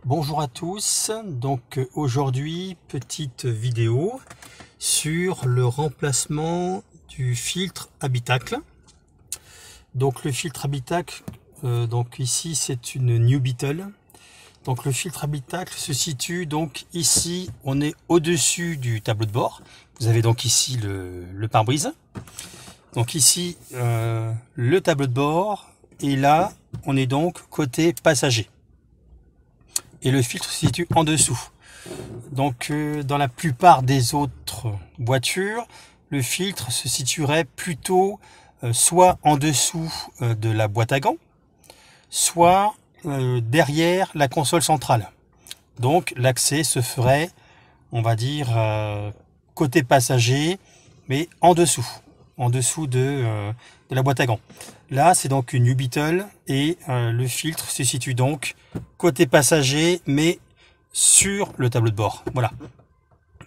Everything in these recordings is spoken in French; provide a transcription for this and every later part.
Bonjour à tous, donc aujourd'hui petite vidéo sur le remplacement du filtre habitacle. Donc le filtre habitacle, donc ici c'est une New Beetle. Donc le filtre habitacle se situe donc ici, on est au-dessus du tableau de bord. Vous avez donc ici le pare-brise. Donc ici le tableau de bord et là on est donc côté passager. Et le filtre se situe en dessous. Donc dans la plupart des autres voitures, le filtre se situerait plutôt soit en dessous de la boîte à gants, soit derrière la console centrale. Donc l'accès se ferait, on va dire, côté passager, mais en dessous de la boîte à gants. Là, c'est donc une New Beetle et le filtre se situe donc côté passager, mais sur le tableau de bord. Voilà.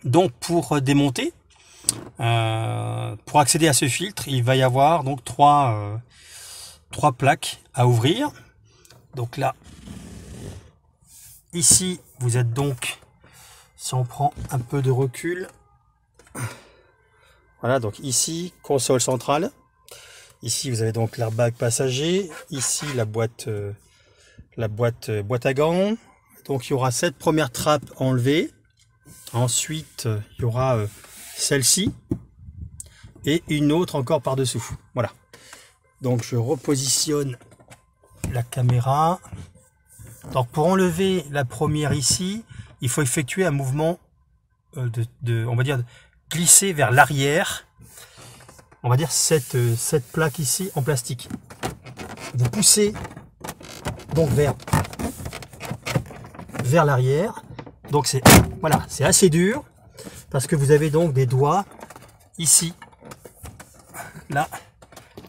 Donc pour démonter, pour accéder à ce filtre, il va y avoir donc trois plaques à ouvrir. Donc là, ici, vous êtes donc, si on prend un peu de recul, voilà, donc ici, console centrale. Ici, vous avez donc l'airbag passager. Ici, la boîte à gants. Donc, il y aura cette première trappe enlevée. Ensuite, il y aura celle-ci. Et une autre encore par-dessous. Voilà. Donc, je repositionne la caméra. Donc, pour enlever la première ici, il faut effectuer un mouvement on va dire, glisser vers l'arrière. On va dire cette plaque ici en plastique. Vous poussez donc vers l'arrière. Donc c'est voilà, c'est assez dur parce que vous avez donc des doigts ici. Là,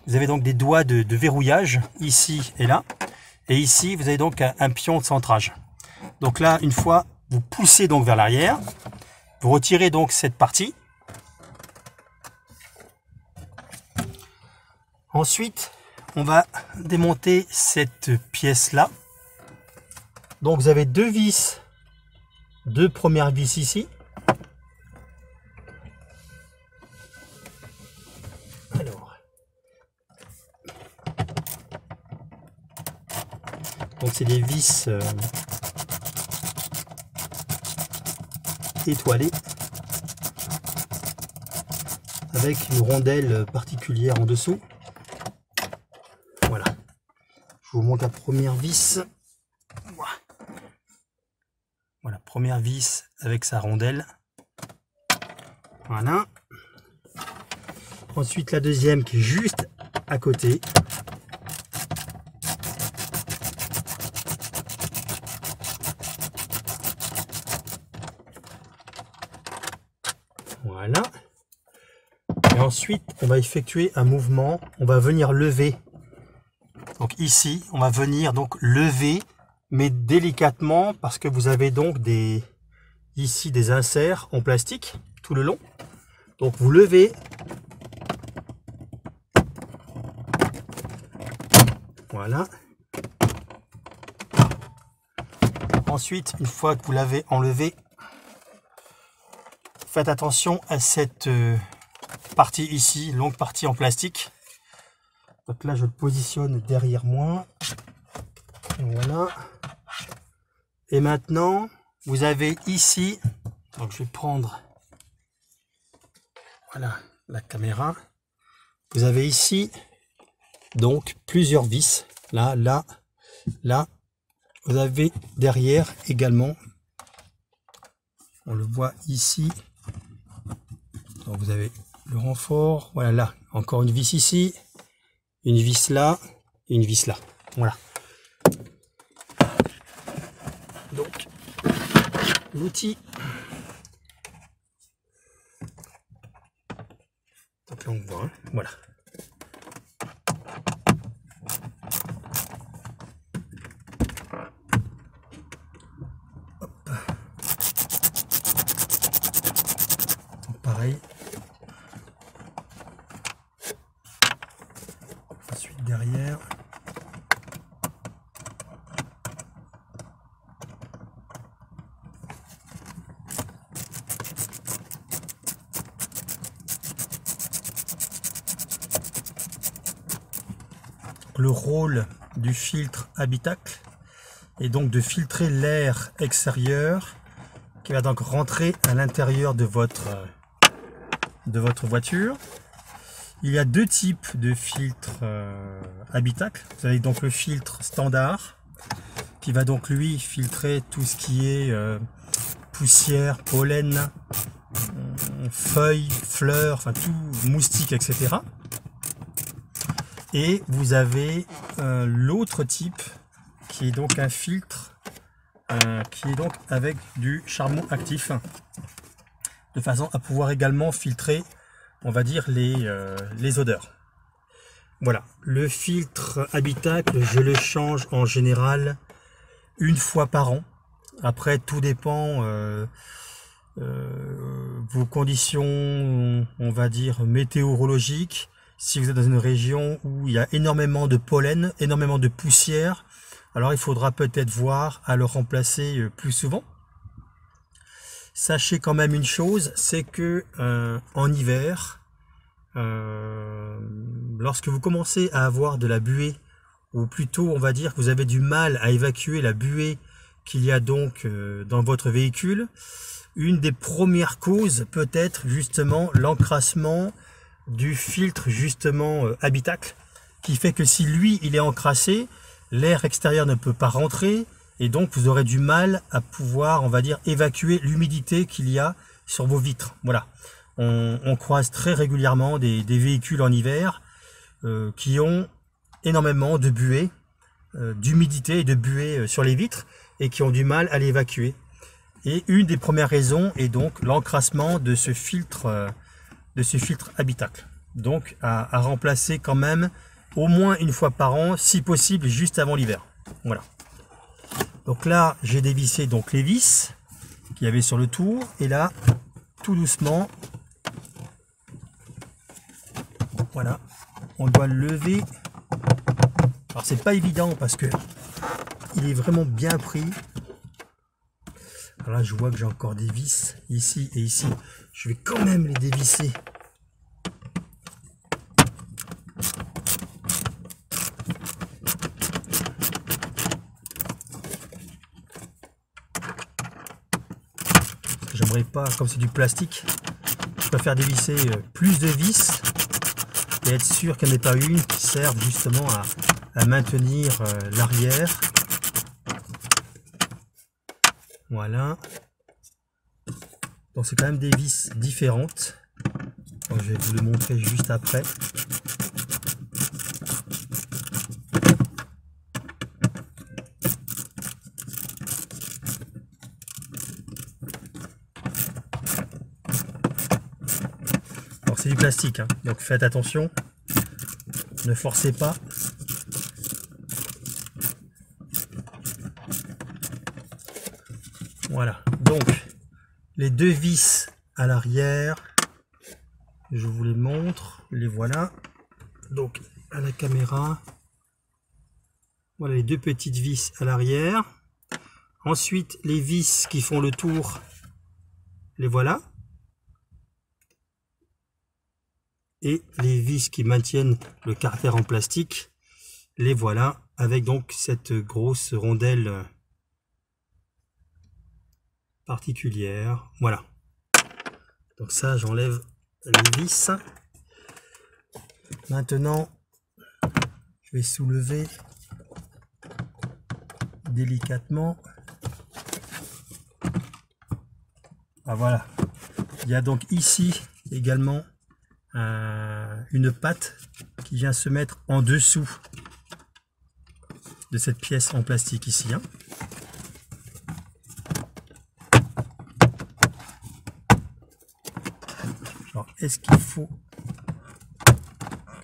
vous avez donc des doigts de verrouillage ici et là. Et ici, vous avez donc un pion de centrage. Donc là, une fois, vous poussez donc vers l'arrière. Vous retirez donc cette partie. Ensuite, on va démonter cette pièce-là. Donc vous avez deux vis, deux premières vis ici. Alors, donc c'est des vis étoilées avec une rondelle particulière en dessous. Voilà. Je vous montre la première vis. Voilà, première vis avec sa rondelle. Voilà. Ensuite la deuxième qui est juste à côté. Voilà. Et ensuite on va effectuer un mouvement. On va venir lever. Donc ici, on va venir donc lever, mais délicatement parce que vous avez donc ici des inserts en plastique tout le long. Donc vous levez. Voilà. Ensuite, une fois que vous l'avez enlevé, faites attention à cette partie ici, longue partie en plastique. Donc là, je le positionne derrière moi. Voilà. Et maintenant, vous avez ici, donc je vais prendre, voilà, la caméra. Vous avez ici, donc, plusieurs vis. Là, là, là. Vous avez derrière également, on le voit ici. Donc vous avez le renfort. Voilà, là, encore une vis ici. Une vis là, et une vis là. Voilà. Donc, l'outil. Donc là, on voit, hein. Voilà. Hop. Donc, pareil. Ensuite, derrière. le rôle du filtre habitacle est donc de filtrer l'air extérieur qui va donc rentrer à l'intérieur de votre voiture. Il y a deux types de filtres habitacle. Vous avez donc le filtre standard qui va donc lui filtrer tout ce qui est poussière, pollen, feuilles, fleurs, enfin tout, moustiques, etc. Et vous avez l'autre type qui est donc un filtre qui est donc avec du charbon actif, de façon à pouvoir également filtrer, on va dire, les odeurs. Voilà, le filtre habitacle, je le change en général une fois par an. Après, tout dépend vos conditions, on va dire, météorologiques. Si vous êtes dans une région où il y a énormément de pollen, énormément de poussière, alors il faudra peut-être voir à le remplacer plus souvent. Sachez quand même une chose, c'est que en hiver, lorsque vous commencez à avoir de la buée, ou plutôt on va dire que vous avez du mal à évacuer la buée qu'il y a donc dans votre véhicule, une des premières causes peut être justement l'encrassement du filtre justement habitacle, qui fait que si lui il est encrassé, l'air extérieur ne peut pas rentrer et donc vous aurez du mal à pouvoir, on va dire, évacuer l'humidité qu'il y a sur vos vitres. Voilà, on croise très régulièrement des véhicules en hiver qui ont énormément de buée, d'humidité et de buée sur les vitres et qui ont du mal à l'évacuer. Et une des premières raisons est donc l'encrassement de ce filtre habitacle. Donc à remplacer quand même au moins une fois par an, si possible juste avant l'hiver. Voilà. Donc là j'ai dévissé donc les vis qu'il y avait sur le tour et là tout doucement, voilà, on doit le lever. Alors c'est pas évident parce que il est vraiment bien pris. Alors là je vois que j'ai encore des vis ici et ici. Je vais quand même les dévisser. J'aimerais pas, comme c'est du plastique, je préfère dévisser plus de vis et être sûr qu'il n'y en ait pas une qui serve justement à maintenir l'arrière. Voilà. Donc c'est quand même des vis différentes. Donc, je vais vous le montrer juste après. Alors c'est du plastique, hein, donc faites attention. Ne forcez pas. Voilà, donc les deux vis à l'arrière, je vous les montre, les voilà. Donc à la caméra, voilà les deux petites vis à l'arrière. Ensuite les vis qui font le tour, les voilà. Et les vis qui maintiennent le carter en plastique, les voilà, avec donc cette grosse rondelle particulière. Voilà. Donc ça, j'enlève les vis. Maintenant, je vais soulever délicatement. Ah voilà. Il y a donc ici également une patte qui vient se mettre en dessous de cette pièce en plastique ici, hein. Alors est-ce qu'il faut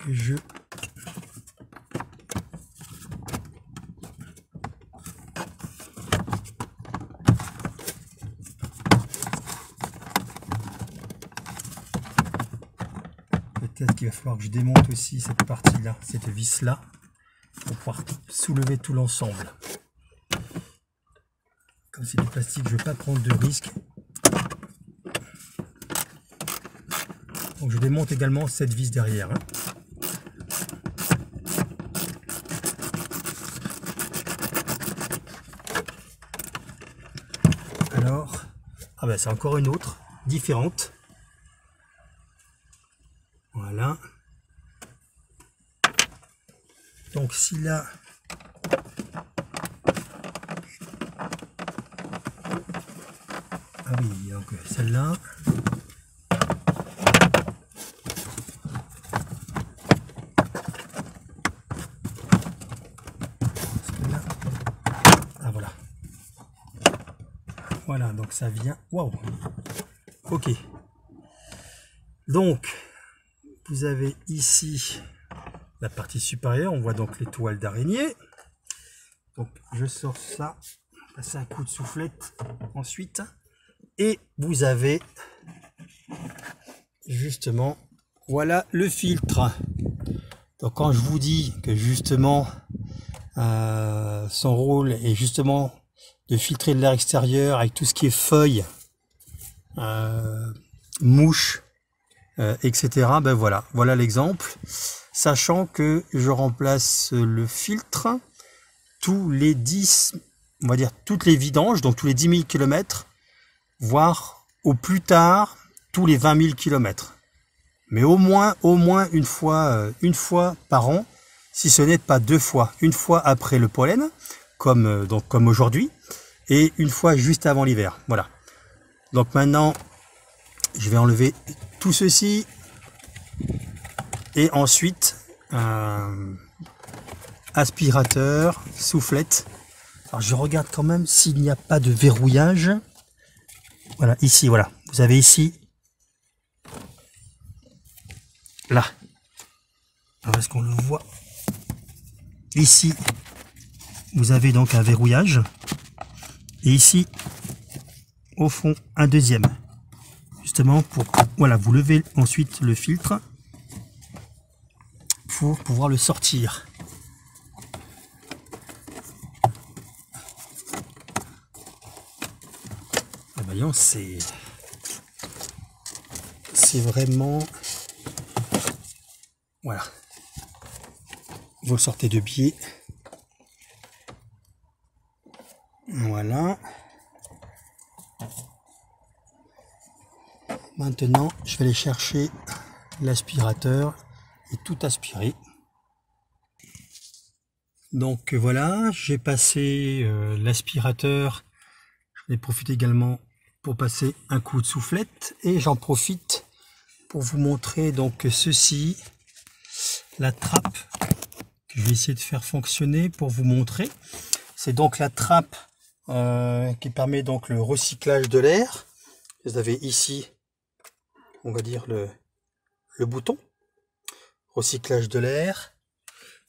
que je peut-être qu'il va falloir que je démonte aussi cette partie-là, cette vis-là, pour pouvoir soulever tout l'ensemble. Comme c'est du plastique, je ne veux pas prendre de risque. Donc je démonte également cette vis derrière, hein. ben, c'est encore une autre, différente. Voilà. Donc si là, ah oui, donc celle-là. Ah voilà. Voilà, donc ça vient. Waouh. Ok. Donc, vous avez ici la partie supérieure. On voit donc les toiles d'araignée. Donc, je sors ça. Passer un coup de soufflette ensuite. Et vous avez justement, voilà le filtre. Donc, quand je vous dis que justement, son rôle est justement de filtrer de l'air extérieur avec tout ce qui est feuilles, mouches, etc. Ben voilà, voilà l'exemple. Sachant que je remplace le filtre tous les 10, on va dire toutes les vidanges, donc tous les 10 000 km, voire au plus tard tous les 20 000 km. Mais au moins une fois par an, si ce n'est pas 2 fois. Une fois après le pollen, comme aujourd'hui, et une fois juste avant l'hiver. Voilà. Donc maintenant, je vais enlever tout ceci. Et ensuite, aspirateur, soufflette. Alors je regarde quand même s'il n'y a pas de verrouillage. Voilà, ici, voilà. Vous avez ici, là. Alors est-ce qu'on le voit? Ici, vous avez donc un verrouillage. Et ici, au fond, un deuxième. Justement pour, voilà, vous levez ensuite le filtre pour pouvoir le sortir. Et voyons, c'est vraiment, voilà. Vous le sortez de biais. Voilà. Maintenant, je vais aller chercher l'aspirateur et tout aspirer. Donc voilà, j'ai passé l'aspirateur. J'en ai profité également pour passer un coup de soufflette et j'en profite pour vous montrer donc ceci, la trappe que je vais essayer de faire fonctionner pour vous montrer. C'est donc la trappe qui permet donc le recyclage de l'air. Vous avez ici, on va dire le bouton recyclage de l'air,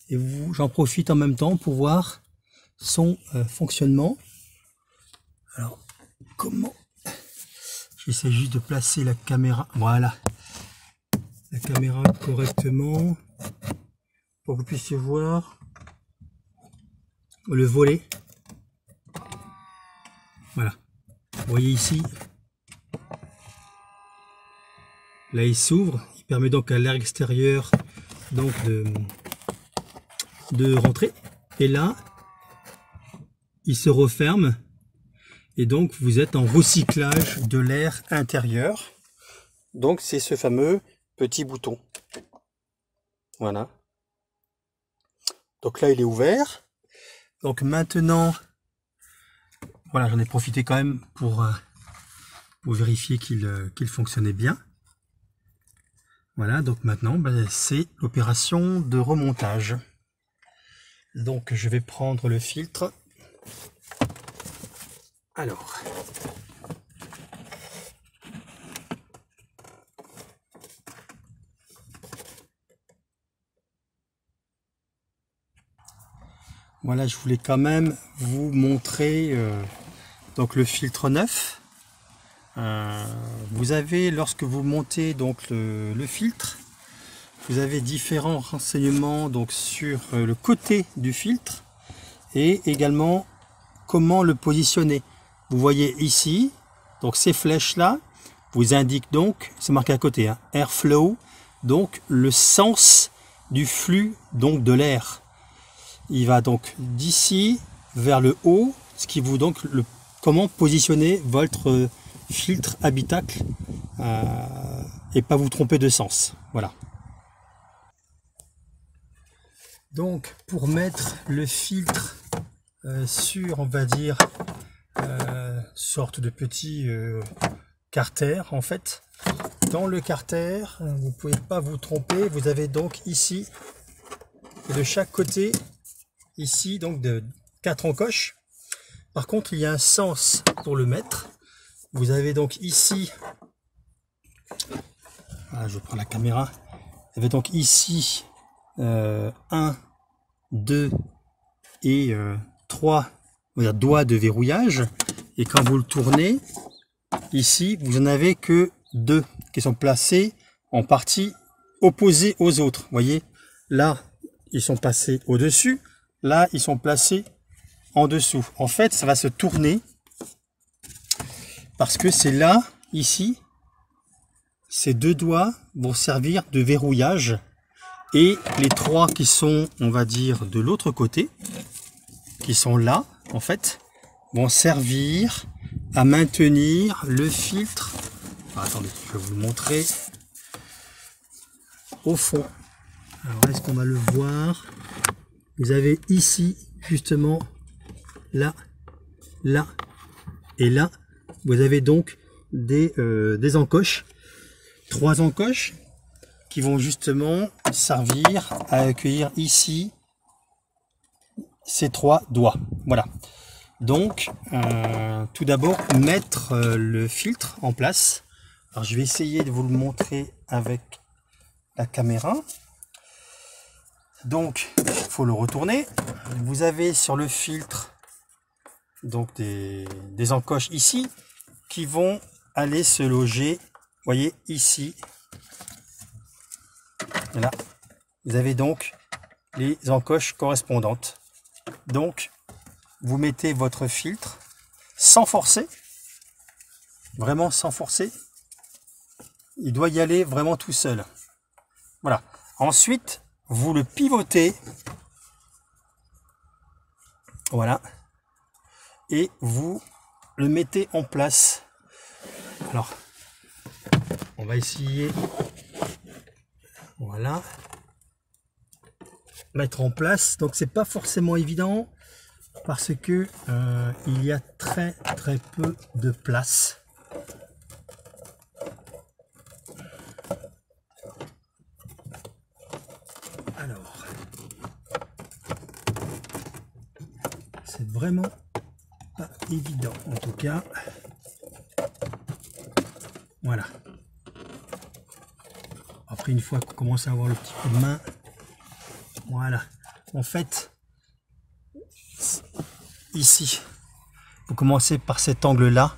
et j'en profite en même temps pour voir son fonctionnement. Alors comment, j'essaie juste de placer la caméra, voilà, la caméra correctement pour que vous puissiez voir le volet. Voilà, vous voyez ici, là il s'ouvre, il permet donc à l'air extérieur donc de rentrer, et là il se referme et donc vous êtes en recyclage de l'air intérieur. Donc c'est ce fameux petit bouton, voilà. Donc là il est ouvert. Donc maintenant, voilà, j'en ai profité quand même pour vérifier qu'il fonctionnait bien. Voilà, donc maintenant, ben, c'est l'opération de remontage. Donc je vais prendre le filtre. Alors, voilà, je voulais quand même vous montrer donc le filtre neuf. Vous avez, lorsque vous montez donc le filtre, vous avez différents renseignements donc sur le côté du filtre et également comment le positionner. Vous voyez ici, donc ces flèches là vous indiquent donc, c'est marqué à côté, hein, airflow, donc le sens du flux donc de l'air. Il va donc d'ici vers le haut, ce qui vous donc comment positionner votre filtre habitacle et pas vous tromper de sens. Voilà. Donc pour mettre le filtre sur, on va dire, sorte de petit carter, en fait, dans le carter, vous ne pouvez pas vous tromper. Vous avez donc ici, de chaque côté, ici, donc de 4 encoches. Par contre, il y a un sens pour le mettre. Vous avez donc ici, voilà, je prends la caméra, vous avez donc ici 1, 2 et 3 doigts de verrouillage. Et quand vous le tournez, ici, vous n'en avez que 2 qui sont placés en partie opposée aux autres. Vous voyez, là, ils sont passés au-dessus. Là, ils sont placés en dessous. En fait, ça va se tourner parce que c'est là, ici, ces 2 doigts vont servir de verrouillage et les 3 qui sont, on va dire, de l'autre côté, qui sont là, en fait, vont servir à maintenir le filtre. Alors, attendez, je vais vous le montrer au fond. Alors, est-ce qu'on va le voir? Vous avez ici, justement, là, là et là, vous avez donc des encoches, 3 encoches qui vont justement servir à accueillir ici ces 3 doigts. Voilà. Donc, tout d'abord, mettre le filtre en place. Alors, je vais essayer de vous le montrer avec la caméra. Donc, il faut le retourner. Vous avez sur le filtre donc des encoches ici qui vont aller se loger, vous voyez, ici. Et là, vous avez donc les encoches correspondantes. Donc, vous mettez votre filtre sans forcer, vraiment sans forcer. Il doit y aller vraiment tout seul. Voilà. Ensuite, vous le pivotez. Voilà. Et vous le mettez en place. Alors, on va essayer. Voilà. Mettre en place. Donc, c'est pas forcément évident parce que il y a très peu de place. Alors, c'est vraiment pas évident en tout cas. Voilà. Après, une fois qu'on commence à avoir le petit coup de main, voilà. En fait, ici, vous commencez par cet angle-là,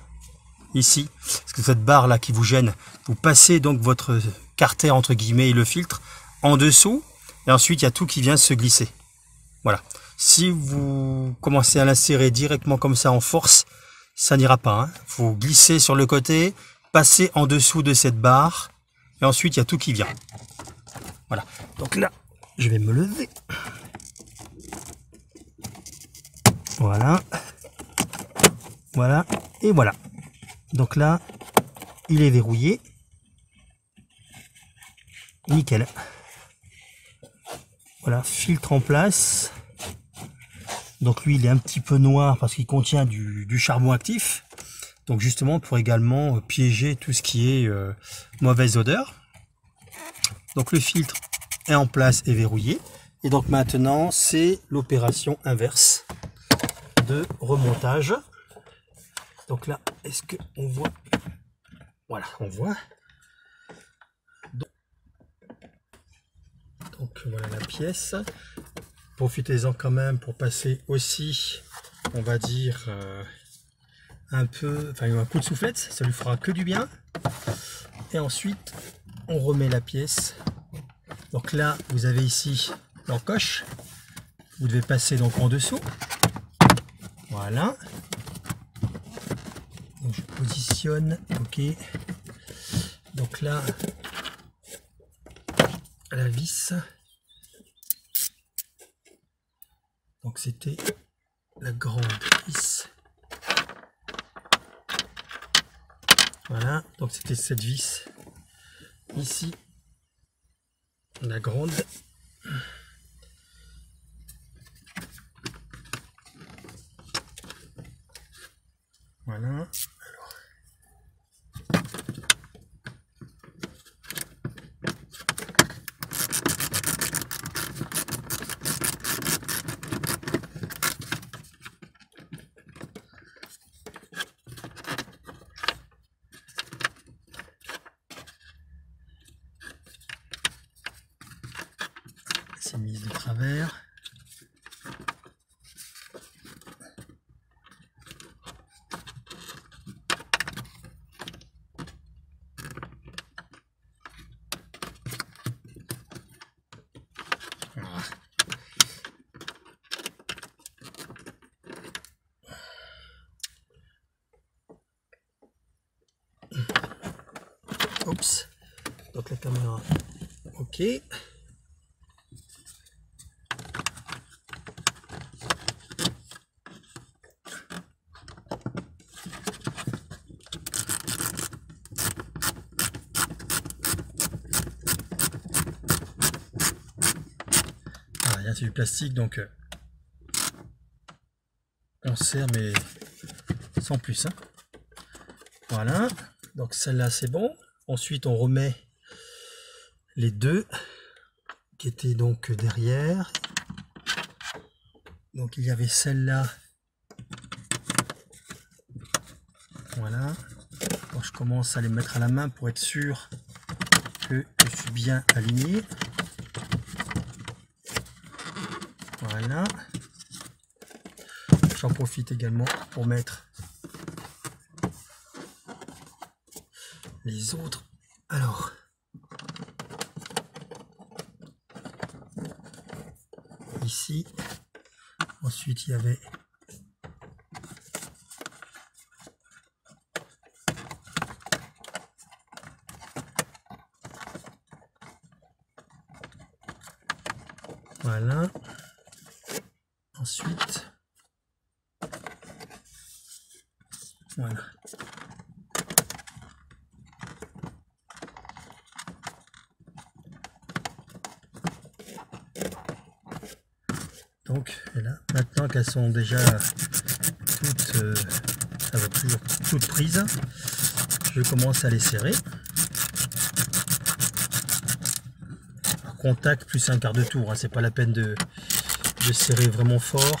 ici, parce que cette barre là qui vous gêne, vous passez donc votre carter entre guillemets et le filtre en dessous, et ensuite il y a tout qui vient se glisser. Voilà. Si vous commencez à l'insérer directement comme ça en force, ça n'ira pas. Hein. Faut glisser sur le côté, passer en dessous de cette barre, et ensuite il y a tout qui vient. Voilà. Donc là, je vais me lever. Voilà. Voilà. Et voilà. Donc là, il est verrouillé. Nickel. Voilà, filtre en place. Donc lui, il est un petit peu noir parce qu'il contient du charbon actif. Donc justement, pour également piéger tout ce qui est mauvaise odeur. Donc le filtre est en place et verrouillé. Et donc maintenant, c'est l'opération inverse de remontage. Donc là, est-ce qu'on voit? Voilà, on voit. Donc voilà la pièce. Profitez-en quand même pour passer aussi, on va dire, un peu, enfin un coup de soufflette, ça lui fera que du bien. Et ensuite, on remet la pièce. Donc là, vous avez ici l'encoche. Vous devez passer donc en dessous. Voilà. Donc je positionne, ok. Donc là, la vis. Donc c'était la grande vis. Voilà, donc c'était cette vis ici, la grande. Voilà. C'est mise de travers. Voilà. Oups. Donc la caméra, ok. Voilà, c'est du plastique, donc on serre mais sans plus, hein. Voilà, donc celle-là c'est bon. Ensuite on remet les deux qui étaient donc derrière. Donc il y avait celle-là. Voilà. Donc, je commence à les mettre à la main pour être sûr que je suis bien aligné. Voilà. J'en profite également pour mettre les autres. Alors, ici, ensuite il y avait voilà. Ensuite, voilà. Donc là, maintenant qu'elles sont déjà toutes, ça va toujours toutes prises, je commence à les serrer. Contact plus un quart de tour, hein, c'est pas la peine de serrer vraiment fort.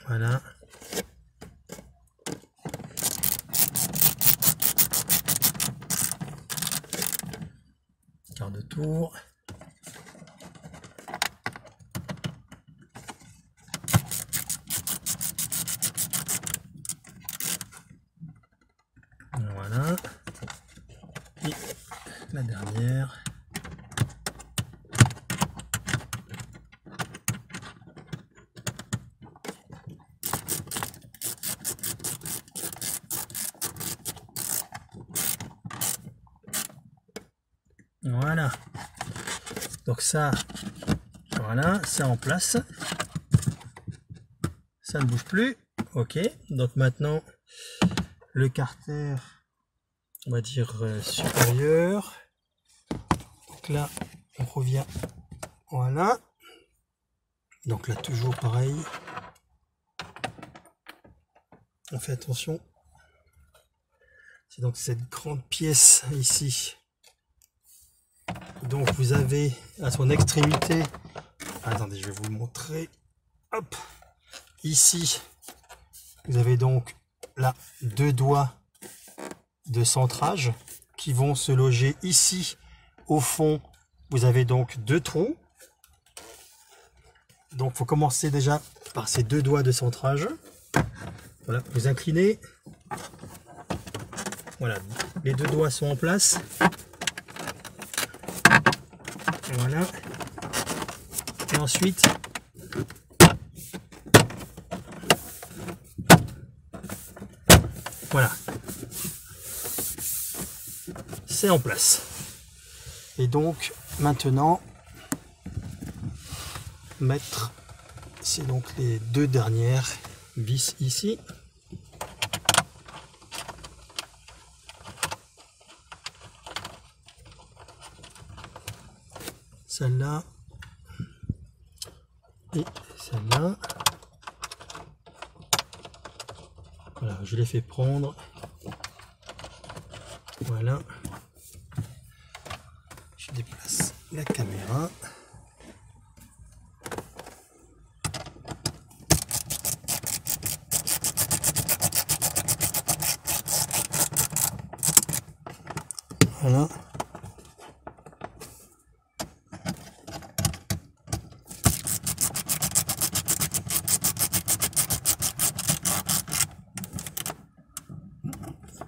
Voilà. Quart de tour. Voilà. Et la dernière. Voilà. Donc ça, voilà, c'est en place. Ça ne bouge plus. Ok. Donc maintenant, le carter, on va dire supérieur. Donc là, on revient. Voilà. Donc là, toujours pareil. On fait attention. C'est donc cette grande pièce ici. Donc vous avez à son extrémité, attendez, je vais vous le montrer. Hop, ici, vous avez donc là deux doigts de centrage qui vont se loger ici. Au fond, vous avez donc deux trous. Donc il faut commencer déjà par ces deux doigts de centrage. Voilà, vous inclinez. Voilà, les deux doigts sont en place. Voilà. Et ensuite, voilà. C'est en place. Et donc, maintenant, mettre, c'est donc les deux dernières vis ici. Celle-là et celle-là. Voilà, je les fais prendre. Voilà. Je déplace la caméra. Voilà.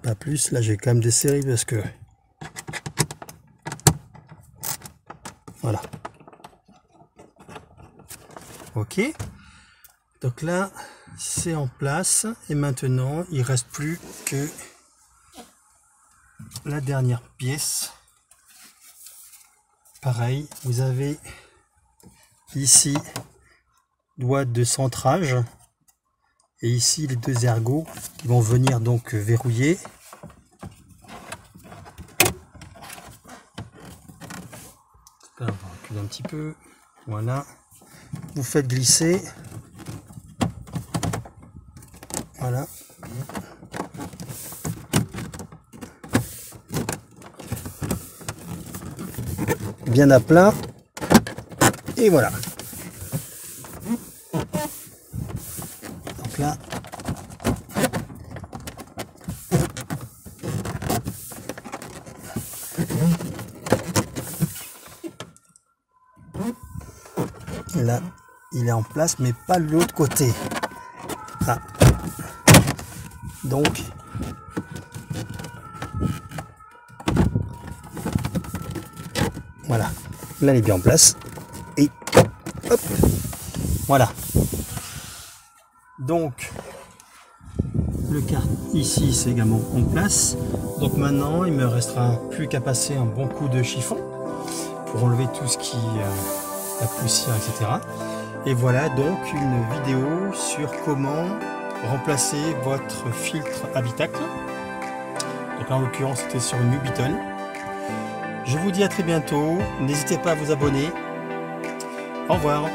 Pas plus, là j'ai quand même des séries parce que voilà. Ok, donc là c'est en place et maintenant il reste plus que la dernière pièce. Pareil, vous avez ici doigt de centrage et ici les deux ergots qui vont venir donc verrouiller. Là, on va reculer un petit peu. Voilà, vous faites glisser. Voilà. Bien à plat. Et voilà. Donc là, là, il est en place, mais pas de l'autre côté. Ah. Donc, voilà. Là, il est bien en place. Et hop, voilà. Donc, le quart ici, c'est également en place. Donc maintenant, il me restera plus qu'à passer un bon coup de chiffon pour enlever tout ce qui la poussière, etc. Et voilà donc une vidéo sur comment remplacer votre filtre habitacle. Donc là, en l'occurrence, c'était sur une New Beetle. Je vous dis à très bientôt. N'hésitez pas à vous abonner. Au revoir.